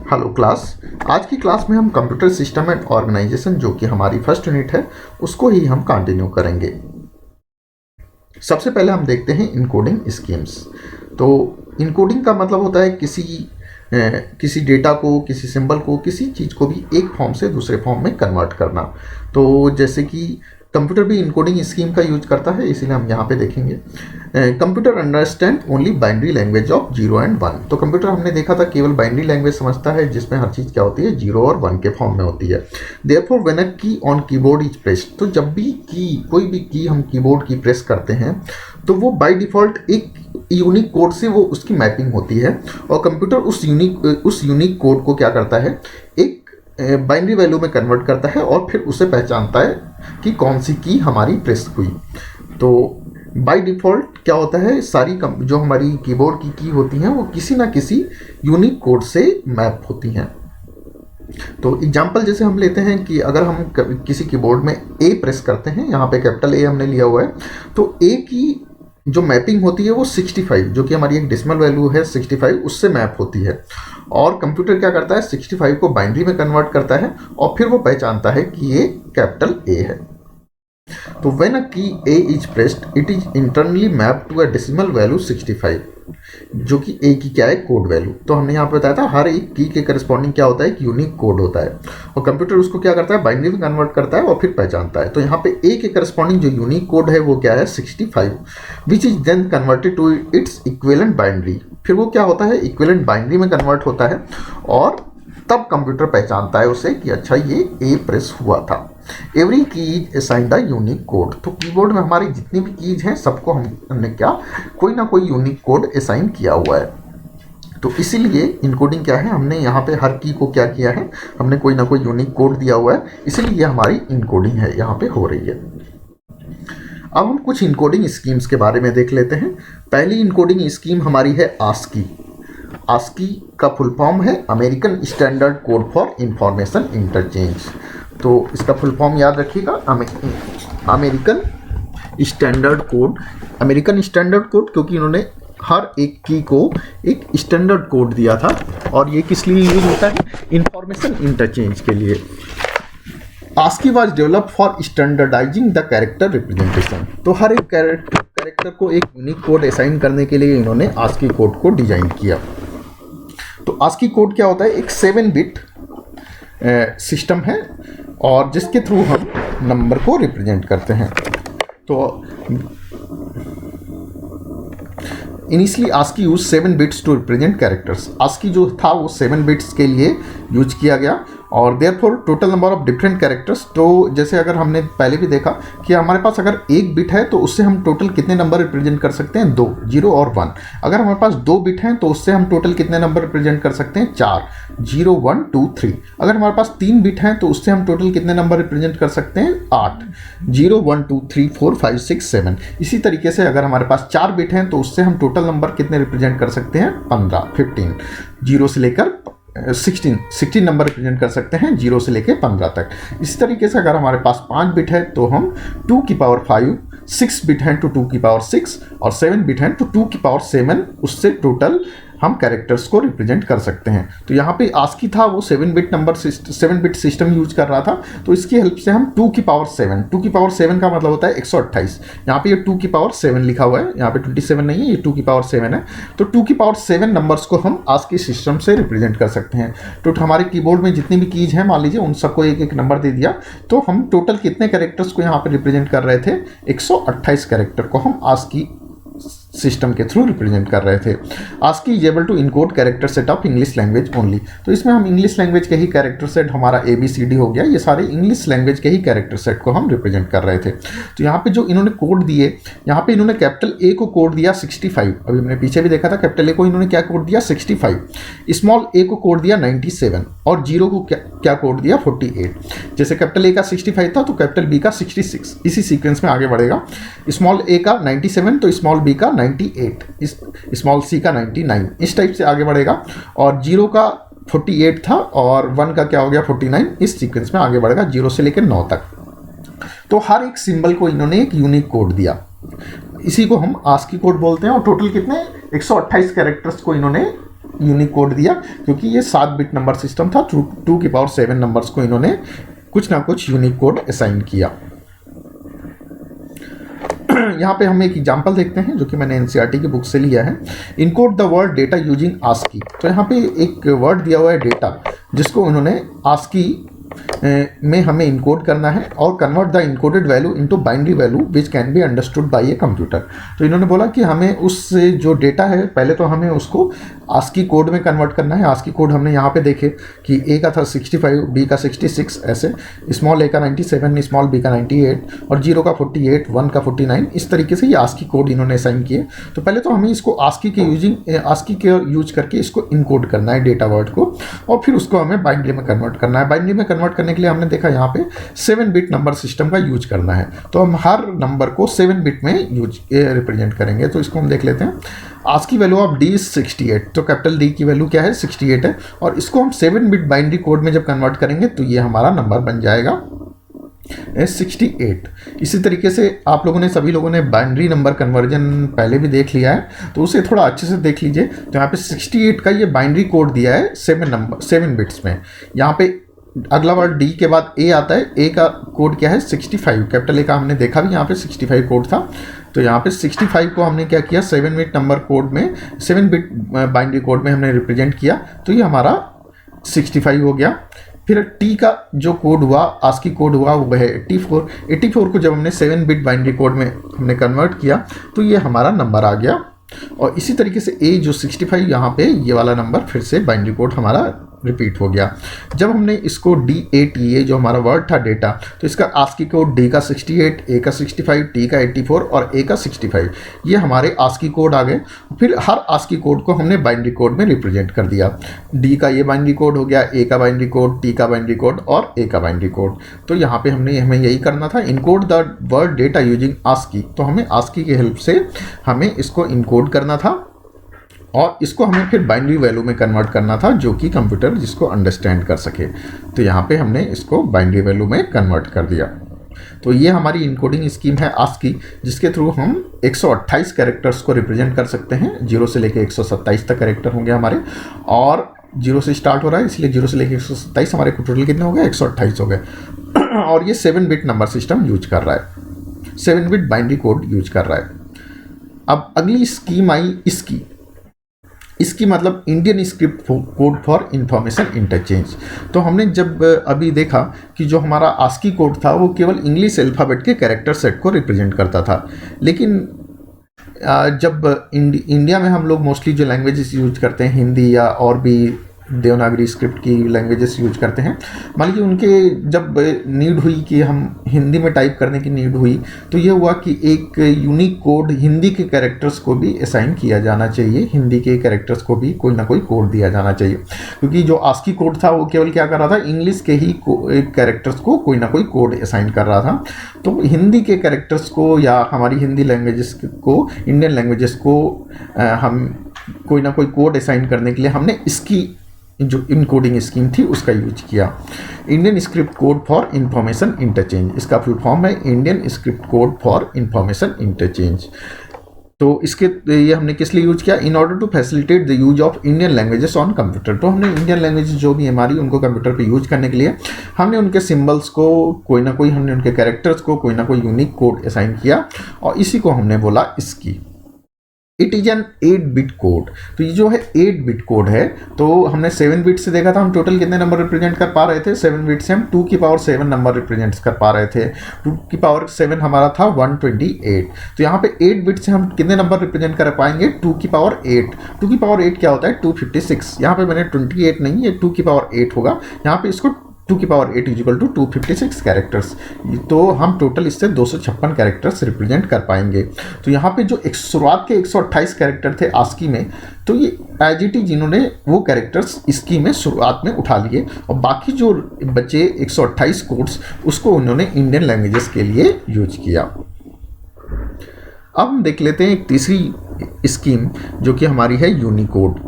Hello class. आज की class में हम कंप्यूटर सिस्टम एंड ऑर्गेनाइजेशन जो कि हमारी फर्स्ट यूनिट है उसको ही हम कंटिन्यू करेंगे। सबसे पहले हम देखते हैं इनकोडिंग स्कीम्स। तो इनकोडिंग का मतलब होता है किसी डेटा को, किसी सिंबल को, किसी चीज़ को भी एक फॉर्म से दूसरे फॉर्म में कन्वर्ट करना। तो जैसे कि कंप्यूटर भी इनकोडिंग स्कीम का यूज करता है, इसीलिए हम यहाँ पे देखेंगे computer understand only binary language of 0 and 1। तो कंप्यूटर हमने देखा था केवल बाइनरी लैंग्वेज समझता है जिसमें हर चीज़ क्या होती है, 0 और 1 के फॉर्म में होती है। देयरफॉर व्हेन अ की ऑन कीबोर्ड इज प्रेस्ड, तो जब भी कोई भी की हम कीबोर्ड की प्रेस करते हैं तो वो बाय डिफ़ॉल्ट एक यूनिक कोड से वो उसकी मैपिंग होती है और कंप्यूटर उस यूनिक कोड को क्या करता है, एक बाइनरी वैल्यू में कन्वर्ट करता है और फिर उसे पहचानता है कि कौन सी की हमारी प्रेस हुई। तो बाय डिफ़ॉल्ट क्या होता है, सारी जो हमारी कीबोर्ड की होती हैं वो किसी ना किसी यूनिक कोड से मैप होती हैं। तो एग्जांपल जैसे हम लेते हैं कि अगर हम किसी कीबोर्ड में ए प्रेस करते हैं, यहाँ पे कैपिटल ए हमने लिया हुआ है, तो ए की जो मैपिंग होती है वो 65, जो कि हमारी एक डेसिमल वैल्यू है 65, उससे मैप होती है। और कंप्यूटर क्या करता है, 65 को बाइनरी में कन्वर्ट करता है और फिर वो पहचानता है कि ये कैपिटल ए है। तो when a key A is pressed it is internally map to a decimal value 65, जो कि ए की क्या है, कोड वैल्यू। तो हमने यहाँ पे बताया था हर एक की के करस्पॉन्डिंग क्या होता है, एक यूनिक कोड होता है और कंप्यूटर उसको क्या करता है, बाइनरी में कन्वर्ट करता है और फिर पहचानता है। तो यहाँ पे ए के करस्पॉन्डिंग जो यूनिक कोड है वो क्या है, 65, which is then converted to its equivalent binary. फिर वो क्या होता है, इक्विवेलेंट बाइनरी में कन्वर्ट होता है और तब कंप्यूटर पहचानता है उसे कि अच्छा ये ए प्रेस हुआ था। एवरी की is assigned a unique code. तो कीबोर्ड में हमारी जितनी भी कीज हैं सबको हमने क्या, कोई ना कोई यूनिक कोड असाइन किया हुआ है। तो इसीलिए इनकोडिंग क्या है, हमने यहाँ पे हर की को क्या किया है, हमने कोई ना कोई यूनिक कोड दिया हुआ है, इसीलिए ये हमारी इनकोडिंग है यहाँ पे हो रही है। अब हम कुछ इनकोडिंग स्कीम्स के बारे में देख लेते हैं। पहली इनकोडिंग स्कीम हमारी है आस्की। आस्की का फुल फॉर्म है American standard code for information interchange. तो इसका फुल फॉर्म याद रखिएगा, American standard code. American standard code क्योंकि इन्होंने हर एक की को एक स्टैंडर्ड कोड दिया था और ये किस लिए यूज होता है, इंफॉर्मेशन इंटरचेंज के लिए। ASCII was developed for standardising the character representation. तो हर एक कैरेक्टर को एक यूनिक कोड असाइन करने के लिए इन्होंने आस्की कोड को डिजाइन किया। तो आस्की कोड क्या होता है, एक 7 बिट सिस्टम है और जिसके थ्रू हम नंबर को रिप्रेजेंट करते हैं। तो initially ASCII use 7 bits to represent characters. ASCII जो था वो 7 बिट्स के लिए यूज किया गया और therefore total number of different characters. तो जैसे अगर हमने पहले भी देखा कि हमारे पास अगर एक बिट है तो उससे हम टोटल कितने नंबर रिप्रेजेंट कर सकते हैं, 2, 0 और 1। अगर हमारे पास 2 बिट हैं तो उससे हम टोटल कितने नंबर रिप्रेजेंट कर सकते हैं, 4, 0, 1, 2, 3। अगर हमारे पास 3 बिट हैं तो उससे हम टोटल कितने नंबर रिप्रेजेंट कर सकते हैं, 8, 0, 1, 2, 3, 4, 5, 6, 7। इसी तरीके से अगर हमारे पास 4 बिट हैं तो उससे हम टोटल नंबर कितने रिप्रेजेंट कर सकते हैं, 15, 15, 0 से लेकर 16 नंबर रिप्रेजेंट कर सकते हैं 0 से लेकर 15 तक। इसी तरीके से अगर हमारे पास 5 बिट है तो हम 2 की पावर 5, 6 बिट हैं तो 2 की पावर 6 और 7 बिट हैं तो 2 की पावर 7, उससे टोटल हम कैरेक्टर्स को रिप्रेजेंट कर सकते हैं। तो यहाँ पे आस्की था वो 7 बिट सिस्टम यूज कर रहा था, तो इसकी हेल्प से हम 2 की पावर 7, 2 की पावर 7 का मतलब होता है 128। यहाँ पे ये 2 की पावर 7 लिखा हुआ है, यहाँ पे 27 नहीं है, ये 2 की पावर 7 है। तो 2 की पावर 7 नंबर्स को हम आस्की सिस्टम से रिप्रेजेंट कर सकते हैं। तो हमारे कीबोर्ड में जितनी भी कीज हैं, मान लीजिए उन सबको एक एक नंबर दे दिया, तो हम टोटल कितने कैरेक्टर्स को यहाँ पे रिप्रेजेंट कर रहे थे, 128 कैरेक्टर को हम आस्की सिस्टम के थ्रू रिप्रेजेंट कर रहे थे। ASCII is able to encode character set of English language only. तो इसमें हम इंग्लिश लैंग्वेज के ही कैरेक्टर सेट, हमारा ABCD हो गया, ये सारे इंग्लिश लैंग्वेज के ही कैरेक्टर सेट को हम रिप्रेजेंट कर रहे थे। तो यहाँ पे जो इन्होंने कोड दिए, यहाँ पे इन्होंने कैपिटल A को कोड दिया 65। अभी हमने पीछे भी देखा था कैपिटल A को इन्होंने क्या कोड दिया, 65। स्मॉल a को कोड दिया 97 और 0 को क्या कोड दिया, 48। जैसे कैपिटल A का 65 था तो कैपिटल B का 66, इसी सीक्वेंस में आगे बढ़ेगा। स्मॉल a का 97 तो स्मॉल b का 98, स्मॉल c का 99, इस टाइप से आगे बढ़ेगा। और 0 का 48 था और 1 का क्या हो गया, 49, इस सीक्वेंस में आगे बढ़ेगा 0 से लेकर 9 तक। तो हर एक सिंबल को इन्होंने एक यूनिक कोड दिया, इसी को हम आस्की कोड बोलते हैं। और टोटल कितने, 128 कैरेक्टर्स को इन्होंने यूनिक कोड दिया, क्योंकि ये 7 बिट नंबर सिस्टम था। 2 की पावर 7 नंबर्स को इन्होंने कुछ ना कुछ यूनिक कोड असाइन किया। यहाँ पे हम एक एग्जांपल देखते हैं जो कि मैंने एनसीईआरटी की बुक से लिया है। Encode the word data using ASCII. तो यहाँ पे एक वर्ड दिया हुआ है डेटा, जिसको उन्होंने आस्की में हमें इनकोड करना है और convert the encoded value into binary value which can be understood by a computer. तो इन्होंने बोला कि हमें उस जो डेटा है पहले तो हमें उसको आस्की कोड में कन्वर्ट करना है। आस्की कोड हमने यहाँ पे देखे कि ए का था 65, बी का 66, ऐसे स्मॉल ए का 97, स्मॉल बी का 98 और 0 का 48, 1 का 49, इस तरीके से ये आस्की कोड इन्होंने असाइन किए। तो पहले तो हमें इसको आस्की के यूज करके इसको इनकोड करना है डेटा वर्ड को, और फिर उसको हमें बाइनरी में कन्वर्ट करना है। बाइनरी में कन्वर्ट करने के लिए हमने देखा यहाँ पे 7 बिट नंबर सिस्टम का यूज करना है। तो हम हर नंबर को 7 बिट में रिप्रेजेंट करेंगे। तो इसको हम देख लेते हैं। ASCII value of D is 68। तो कैपिटल डी की वैल्यू क्या है, 68 है, और इसको हम 7 बिट बाइनरी कोड में जब कन्वर्ट करेंगे तो ये हमारा नंबर बन जाएगा 68। इसी तरीके से आप लोगों ने, सभी लोगों ने बाइनरी नंबर कन्वर्जन पहले भी देख लिया है, तो उसे थोड़ा अच्छे से देख लीजिए। तो यहाँ पे 68 का ये बाइनरी कोड दिया है 7 बिट्स में। यहाँ पे अगला वर्ड डी के बाद ए आता है। ए का कोड क्या है, 65। कैपिटल ए का हमने देखा भी, यहाँ पे 65 कोड था। तो यहाँ पे 65 को हमने क्या किया, 7 बिट नंबर कोड में, 7 बिट बाइनरी कोड में हमने रिप्रेजेंट किया। तो ये हमारा 65 हो गया। फिर टी का जो कोड हुआ, आस्की कोड हुआ, वो है 84। 84 को जब हमने 7 बिट बाइनरी कोड में हमने कन्वर्ट किया तो ये हमारा नंबर आ गया। और इसी तरीके से ए जो 65, यहाँ पे ये वाला नंबर फिर से बाइनरी कोड हमारा रिपीट हो गया। जब हमने इसको D8, ये जो हमारा वर्ड था डेटा, तो इसका आस्की कोड डी का 68, ए का 65, टी का 84 और ए का 65, ये हमारे आस्की कोड आ गए। फिर हर आस्की कोड को हमने बाइनरी कोड में रिप्रेजेंट कर दिया। डी का ये बाइनरी कोड हो गया, ए का बाइनरी कोड, टी का बाइनरी कोड और ए का बाइनरी कोड। तो यहाँ पे हमें यही करना था, encode the word data using ASCII. तो हमें आस्की की हेल्प से हमें इसको इनकोड करना था और इसको हमें फिर बाइनरी वैल्यू में कन्वर्ट करना था, जो कि कंप्यूटर जिसको अंडरस्टैंड कर सके। तो यहाँ पे हमने इसको बाइनरी वैल्यू में कन्वर्ट कर दिया। तो ये हमारी इनकोडिंग स्कीम है आस्की, जिसके थ्रू हम 128 कैरेक्टर्स को रिप्रेजेंट कर सकते हैं। 0 से लेकर 127 तक कैरेक्टर होंगे हमारे, और 0 से स्टार्ट हो रहा है, इसलिए 0 से लेकर 127 हमारे टोटल कितने हो गए, 128 हो गए। और ये 7 बिट नंबर सिस्टम यूज कर रहा है, 7 बिट बाइनरी कोड यूज कर रहा है। अब अगली स्कीम आई इसकी मतलब Indian script code for information interchange. तो हमने जब अभी देखा कि जो हमारा आस्की कोड था वो केवल इंग्लिश अल्फ़ाबेट के कैरेक्टर सेट को रिप्रेजेंट करता था, लेकिन जब इंडिया में हम लोग मोस्टली जो लैंग्वेजेस यूज करते हैं, हिंदी या और भी देवनागरी स्क्रिप्ट की लैंग्वेजेस यूज करते हैं, मान लीजिए उनके जब नीड हुई कि हम हिंदी में टाइप करने की नीड हुई, तो ये हुआ कि एक यूनिक कोड हिंदी के कैरेक्टर्स को भी असाइन किया जाना चाहिए। हिंदी के कैरेक्टर्स को भी कोई ना कोई कोड दिया जाना चाहिए, क्योंकि जो आस्की कोड था वो केवल क्या कर रहा था, इंग्लिश के ही कैरेक्टर्स को कोई ना कोई कोड असाइन कर रहा था। तो हिंदी के कैरेक्टर्स को या हमारी हिंदी लैंग्वेजेस को, इंडियन लैंग्वेजेस को हम कोई ना कोई कोड असाइन करने के लिए हमने इसकी जो इनकोडिंग स्कीम थी उसका यूज किया। Indian script code for information interchange, इसका फुल फॉर्म है Indian script code for information interchange. तो इसके ये हमने किस लिए यूज किया, in order to facilitate the use of Indian languages on computer. तो हमने इंडियन लैंग्वेजेस जो भी हमारी, उनको कंप्यूटर पे यूज करने के लिए हमने उनके सिंबल्स को कोई ना कोई, हमने उनके कैरेक्टर्स को कोई ना कोई यूनिक कोड असाइन किया, और इसी को हमने बोला इसकी। It is an 8 bit code. तो ये जो है 8 बिट कोड है। तो हमने 7 बिट से देखा था हम टोटल कितने नंबर रिप्रेजेंट कर पा रहे थे, 7 बिट से हम 2 की पावर 7 नंबर रिप्रेजेंट कर पा रहे थे। 2 की पावर 7 हमारा था 128। तो यहाँ पे 8 बिट से हम कितने नंबर रिप्रेजेंट कर पाएंगे, 2 की पावर 8। 2 की पावर 8 क्या होता है, 256। यहाँ पे मैंने 28 नहीं, ये 2 की पावर 8 होगा। यहाँ पे इसको 2 की पावर 8 इक्वल टू 256 कैरेक्टर्स। तो हम टोटल इससे 256 कैरेक्टर्स रिप्रेजेंट कर पाएंगे। तो यहाँ पे जो एक शुरुआत के 128 कैरेक्टर थे आस्की में, तो ये एज इट इज इन्होंने वो कैरेक्टर्स इसकी में शुरुआत में उठा लिए, और बाकी जो बचे 128 कोड्स उसको उन्होंने इंडियन लैंग्वेजेस के लिए यूज किया। अब हम देख लेते हैं एक तीसरी स्कीम जो कि हमारी है यूनिकोड।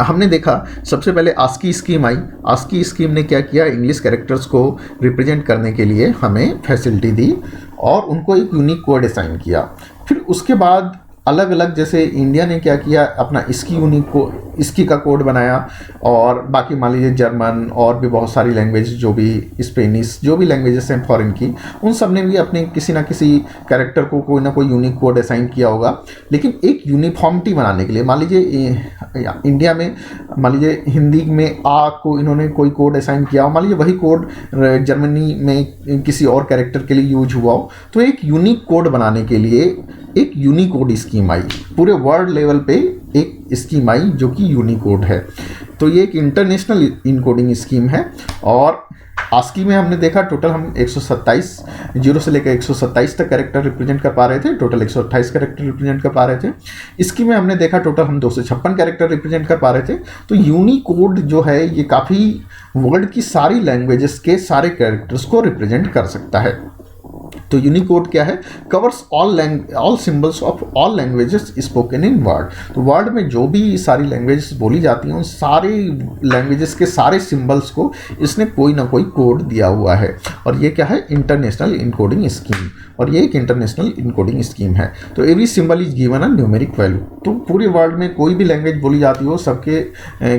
हमने देखा सबसे पहले आस्की स्कीम आई। आस्की स्कीम ने क्या किया, इंग्लिश कैरेक्टर्स को रिप्रेजेंट करने के लिए हमें फैसिलिटी दी और उनको एक यूनिक कोड असाइन किया। फिर उसके बाद अलग अलग, जैसे इंडिया ने क्या किया, अपना इसकी यूनिक को इसकी का कोड बनाया, और बाकी मान लीजिए जर्मन और भी बहुत सारी लैंग्वेज, जो भी स्पेनिश, जो भी लैंग्वेजेस हैं फॉरेन की, उन सब ने भी अपने किसी ना किसी कैरेक्टर को कोई ना कोई यूनिक कोड असाइन किया होगा। लेकिन एक यूनिफॉर्मिटी बनाने के लिए, मान लीजिए इंडिया में मान लीजिए हिंदी में आ को इन्होंने कोई कोड असाइन किया हो, मान लीजिए वही कोड जर्मनी में किसी और कैरेक्टर के लिए यूज हुआ हो, तो एक यूनिक कोड बनाने के लिए एक यूनिकोड स्कीम आई, पूरे वर्ल्ड लेवल पे एक स्कीम आई जो कि यूनिकोड है। तो ये एक इंटरनेशनल इनकोडिंग स्कीम है। और आस्की में हमने देखा टोटल हम 127 जीरो से लेकर 127 तक कैरेक्टर रिप्रेजेंट कर पा रहे थे, टोटल 128 कैरेक्टर रिप्रेजेंट कर पा रहे थे। इसकी में हमने देखा टोटल हम 256 कैरेक्टर रिप्रेजेंट कर पा रहे थे। तो यूनिकोड जो है ये काफ़ी वर्ल्ड की सारी लैंग्वेजेस के सारे कैरेक्टर्स को रिप्रेजेंट कर सकता है। तो यूनिकोड क्या है? Covers all symbols of all languages spoken in world. तो वर्ल्ड में जो भी सारी लैंग्वेजेस बोली जाती हैं उन सारी लैंग्वेजेस के सारे सिंबल्स को इसने कोई ना कोई कोड दिया हुआ है। और ये क्या है? International encoding scheme. और ये एक इंटरनेशनल इनकोडिंग स्कीम है। तो every symbol is given a numeric value. तो पूरे वर्ल्ड में कोई भी लैंग्वेज बोली जाती हो, सबके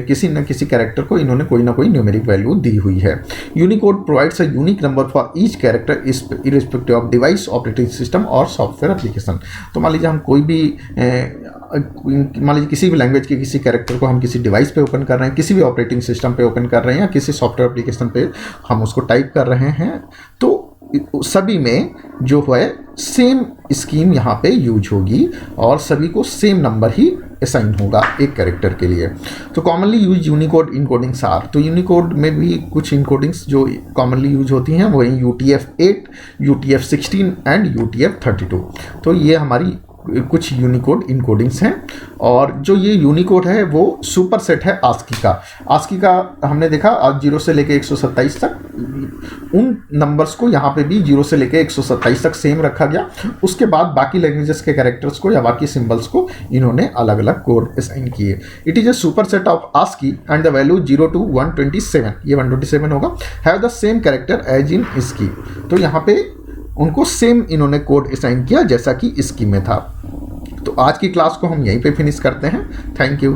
किसी न किसी कैरेक्टर को इन्होंने कोई ना कोई न्यूमेरिक वैल्यू दी हुई है। Unicode provides a unique number for each character irrespective of device, operating system और सॉफ्टवेयर एप्लीकेशन। तो मान लीजिए हम कोई भी मान लीजिए किसी भी लैंग्वेज के किसी कैरेक्टर को हम किसी डिवाइस पे ओपन कर रहे हैं, किसी भी ऑपरेटिंग सिस्टम पे ओपन कर रहे हैं, या किसी सॉफ्टवेयर एप्लीकेशन पे हम उसको टाइप कर रहे हैं, तो सभी में जो है सेम स्कीम यहाँ पे यूज होगी और सभी को सेम नंबर ही असाइन होगा एक कैरेक्टर के लिए। तो कॉमनली यूज यूनिकोड इनकोडिंग्स आर। तो यूनिकोड में भी कुछ इनकोडिंग्स जो कॉमनली यूज होती हैं वो हैं UTF-8, UTF-16 एंड UTF-32। तो ये हमारी कुछ यूनिकोड इनकोडिंग्स हैं। और जो ये यूनिकोड है वो सुपर सेट है आस्की का। आस्की का हमने देखा आज 0 से लेकर 127 तक, उन नंबर्स को यहाँ पे भी 0 से लेकर 127 तक सेम रखा गया। उसके बाद बाकी लैंग्वेजेस के कैरेक्टर्स को या बाकी सिंबल्स को इन्होंने अलग अलग कोड असाइन किए। It is a superset of ASCII and the value 0 to 127, ये 127 होगा, have the same character as in इसकी। तो यहाँ पे उनको सेम इन्होंने कोड असाइन किया जैसा कि इसकी में था। तो आज की क्लास को हम यहीं पे फिनिश करते हैं। Thank you.